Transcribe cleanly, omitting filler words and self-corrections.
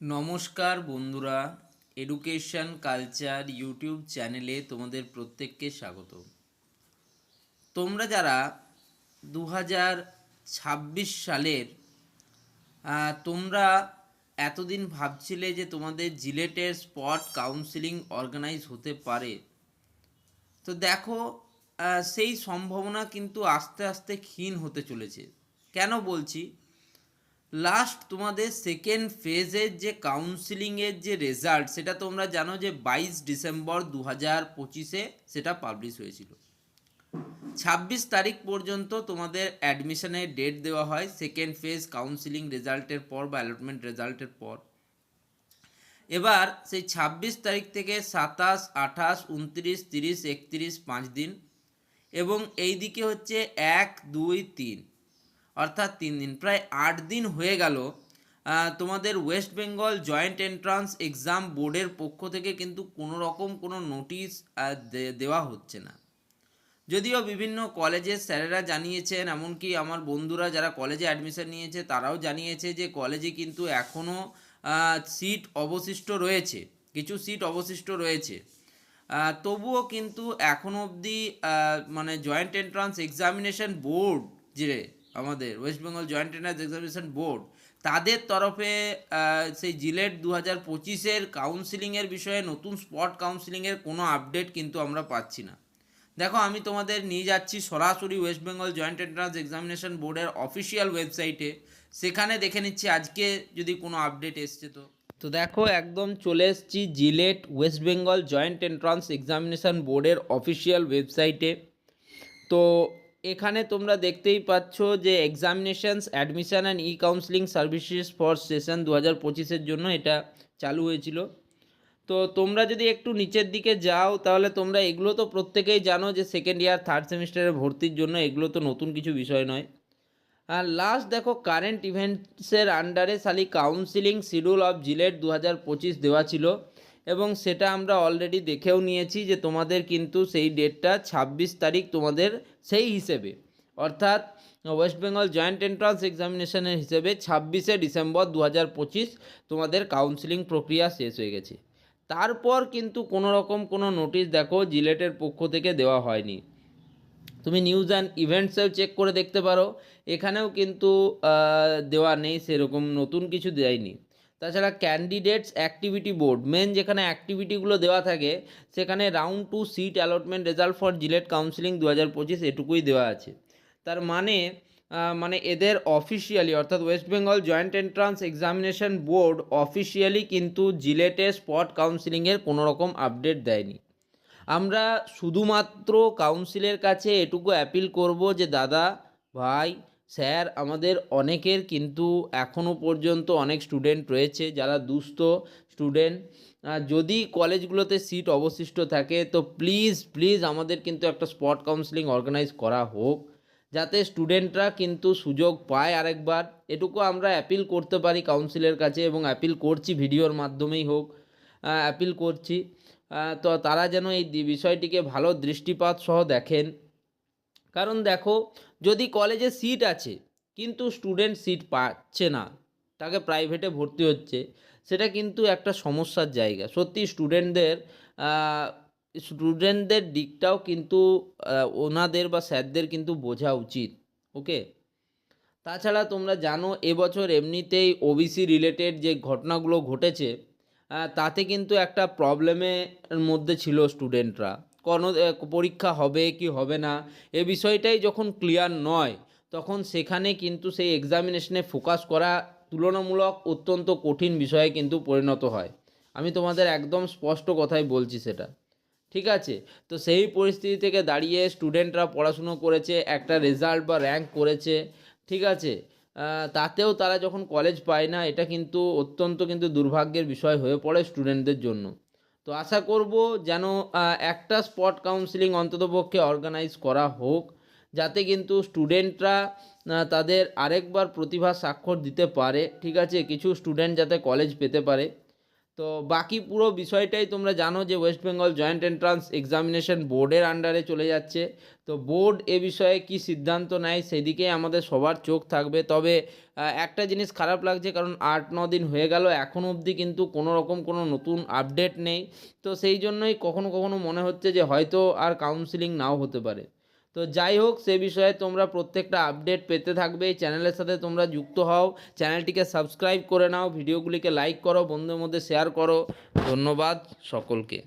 নমস্কার বন্ধুরা, education culture YouTube চ্যানেলে তোমাদের প্রত্যেককে স্বাগত। তোমরা যারা 2026 সালের তোমরা এতদিন ভাবছিলে যে তোমাদের জিলেটের স্পট কাউন্সিলিং অর্গানাইজ হতে পারে, তো দেখো সেই সম্ভাবনা কিন্তু আস্তে আস্তে ক্ষীণ হতে চলেছে। কেন বলছি? লাস্ট তোমাদের সেকেন্ড ফেজের যে কাউন্সিলিংয়ের যে রেজাল্ট, সেটা তোমরা জানো যে 22 ডিসেম্বর 2025 সেটা পাবলিশ হয়েছিল। 26 তারিখ পর্যন্ত তোমাদের অ্যাডমিশনের ডেট দেওয়া হয় সেকেন্ড ফেজ কাউন্সিলিং রেজাল্টের পর বা অ্যালটমেন্ট রেজাল্টের পর। এবার সেই 26 তারিখ থেকে 27, 28, 29, 30, 31 5 দিন, এবং এই দিকে হচ্ছে 1, 2, 3, অর্থাৎ 3 দিন, প্রায় 8 দিন হয়ে গেল। তোমাদের West Bengal joint entrance exam বোর্ডের পক্ষ থেকে কিন্তু কোনো রকম কোনো নোটিশ দেওয়া হচ্ছে না। যদিও বিভিন্ন কলেজের স্যারেরা জানিয়েছেন, এমনকি আমার বন্ধুরা যারা কলেজে অ্যাডমিশন নিয়েছে তারাও জানিয়েছে যে কলেজে কিন্তু এখনও সিট অবশিষ্ট রয়েছে, কিছু সিট অবশিষ্ট রয়েছে। তবুও কিন্তু এখনও অবধি মানে জয়েন্ট এন্ট্রান্স এক্সামিনেশন বোর্ড, যে আমাদের West Bengal joint entrance examination board, তাদের তরফে সেই জিলেট 2025 কাউন্সিলিংয়ের বিষয়ে নতুন স্পট কাউন্সিলিংয়ের কোনো আপডেট কিন্তু আমরা পাচ্ছি না। দেখো, আমি তোমাদের নিয়ে যাচ্ছি সরাসরি West Bengal joint entrance examination বোর্ডের অফিসিয়াল ওয়েবসাইটে। সেখানে দেখে নিচ্ছি আজকে যদি কোনো আপডেট এসছে। তো দেখো, একদম চলে এসেছি JELET West Bengal joint entrance examination বোর্ডের অফিসিয়াল ওয়েবসাইটে। তো এখানে তোমরা দেখতেই পাচ্ছ যে examinations admission and E counselling services for session 2025 জন্য এটা চালু হয়েছিল। তো তোমরা যদি একটু নিচের দিকে যাও তাহলে তোমরা এগুলো তো প্রত্যেকেই জানো যে সেকেন্ড ইয়ার থার্ড সেমিস্টারে ভর্তির জন্য এগুলো তো নতুন কিছু বিষয় নয়। আর লাস্ট দেখো, কারেন্ট ইভেন্টসের আন্ডারে খালি কাউন্সিলিং শিডিউল অফ জিলেট 2025 দেওয়া ছিল, এবং সেটা আমরা অলরেডি দেখেও নিয়েছি যে তোমাদের কিন্তু সেই ডেটটা 26 তারিখ তোমাদের সেই হিসেবে, অর্থাৎ ওয়েস্ট বেঙ্গল জয়েন্ট এন্ট্রান্স এক্সামিনেশনের হিসেবে 26 ডিসেম্বর 2025 তোমাদের কাউন্সিলিং প্রক্রিয়া শেষ হয়ে গেছে। তারপর কিন্তু কোনো রকম কোনো নোটিশ দেখো জিলেটের পক্ষ থেকে দেওয়া হয়নি। তুমি নিউজ অ্যান্ড ইভেন্টসেও চেক করে দেখতে পারো, এখানেও কিন্তু দেওয়া নেই, সেরকম নতুন কিছু দেয়নি। তাছাড়া ক্যান্ডিডেটস অ্যাক্টিভিটি বোর্ড, মেন যেখানে অ্যাক্টিভিটিগুলো দেওয়া থাকে, সেখানে round 2 seat allotment result for JELET counselling 2025 এটুকুই দেওয়া আছে। তার মানে এদের অফিসিয়ালি, অর্থাৎ West Bengal joint entrance examination board officially কিন্তু জিলেটের স্পট কাউন্সিলিংয়ের কোনো রকম আপডেট দেয়নি। আমরা শুধুমাত্র কাউন্সিলের কাছে এটুকু অ্যাপিল করব যে দাদা, ভাই, স্যার, আমাদের অনেকের কিন্তু এখনও পর্যন্ত অনেক স্টুডেন্ট রয়েছে যারা দুস্থ স্টুডেন্ট। যদি কলেজগুলোতে সিট অবশিষ্ট থাকে তো প্লিজ প্লিজ আমাদের কিন্তু একটা স্পট কাউন্সিলিং অর্গানাইজ করা হোক, যাতে স্টুডেন্টরা কিন্তু সুযোগ পায় আরেকবার। এটুকু আমরা অ্যাপিল করতে পারি কাউন্সিলের কাছে, এবং অ্যাপিল করছি, ভিডিওর মাধ্যমেই হোক অ্যাপিল করছি। তো তারা যেন এই বিষয়টিকে ভালো দৃষ্টিপাত সহ দেখেন। কারণ দেখো, যদি কলেজে সিট আছে কিন্তু স্টুডেন্ট সিট পাচ্ছে না, তাকে প্রাইভেটে ভর্তি হচ্ছে, সেটা কিন্তু একটা সমস্যার জায়গা। সত্যি স্টুডেন্টদের দিকটাও কিন্তু ওনাদের বা স্যারদের কিন্তু বোঝা উচিত। ওকে। তাছাড়া তোমরা জানো এবছর এমনিতেই ওবিসি রিলেটেড যে ঘটনাগুলো ঘটেছে, তাতে কিন্তু একটা প্রবলেমের মধ্যে ছিল স্টুডেন্টরা। কোনো পরীক্ষা হবে কি হবে না এ বিষয়টাই যখন ক্লিয়ার নয়, তখন সেখানে কিন্তু সেই এক্সামিনেশনে ফোকাস করা তুলনামূলক অত্যন্ত কঠিন বিষয়ে কিন্তু পরিণত হয়। আমি তোমাদের একদম স্পষ্ট কথাই বলছি সেটা। ঠিক আছে? তো সেই পরিস্থিতি থেকে দাঁড়িয়ে স্টুডেন্টরা পড়াশুনো করেছে, একটা রেজাল্ট বা র্যাঙ্ক করেছে, ঠিক আছে, তাতেও তারা যখন কলেজ পায় না, এটা কিন্তু অত্যন্ত কিন্তু দুর্ভাগ্যের বিষয় হয়ে পড়ে স্টুডেন্টদের জন্য। তো আশা করব যেন একটা স্পট কাউন্সিলিং অন্ততপক্ষে অর্গানাইজ করা হোক, যাতে কিন্তু স্টুডেন্টরা তাদের আরেকবার প্রতিভা স্বাক্ষর দিতে পারে, ঠিক আছে, কিছু স্টুডেন্ট যাতে কলেজ পেতে পারে। তো বাকি পুরো বিষয়টাই তোমরা জানো যে West Bengal joint entrance examination বোর্ডের আন্ডারে চলে যাচ্ছে। তো বোর্ড এ বিষয়ে কি সিদ্ধান্ত নেয় সেদিকে আমাদের সবার চোখ থাকবে। তবে একটা জিনিস খারাপ লাগছে, কারণ 8-9 দিন হয়ে গেল এখনও অবধি কিন্তু কোনো রকম কোনো নতুন আপডেট নেই। তো সেই জন্যই কখনো কখনো মনে হচ্ছে যে হয়তো আর কাউন্সিলিং নাও হতে পারে। তো যাই হোক, সে বিষয়ে তোমরা প্রত্যেকটা আপডেট পেতে থাকবে। এই চ্যানেলের সাথে তোমরা যুক্ত হও, চ্যানেলটিকে সাবস্ক্রাইব করে নাও, ভিডিওগুলিকে লাইক করো, বন্ধুদের মধ্যে শেয়ার করো। ধন্যবাদ সকলকে।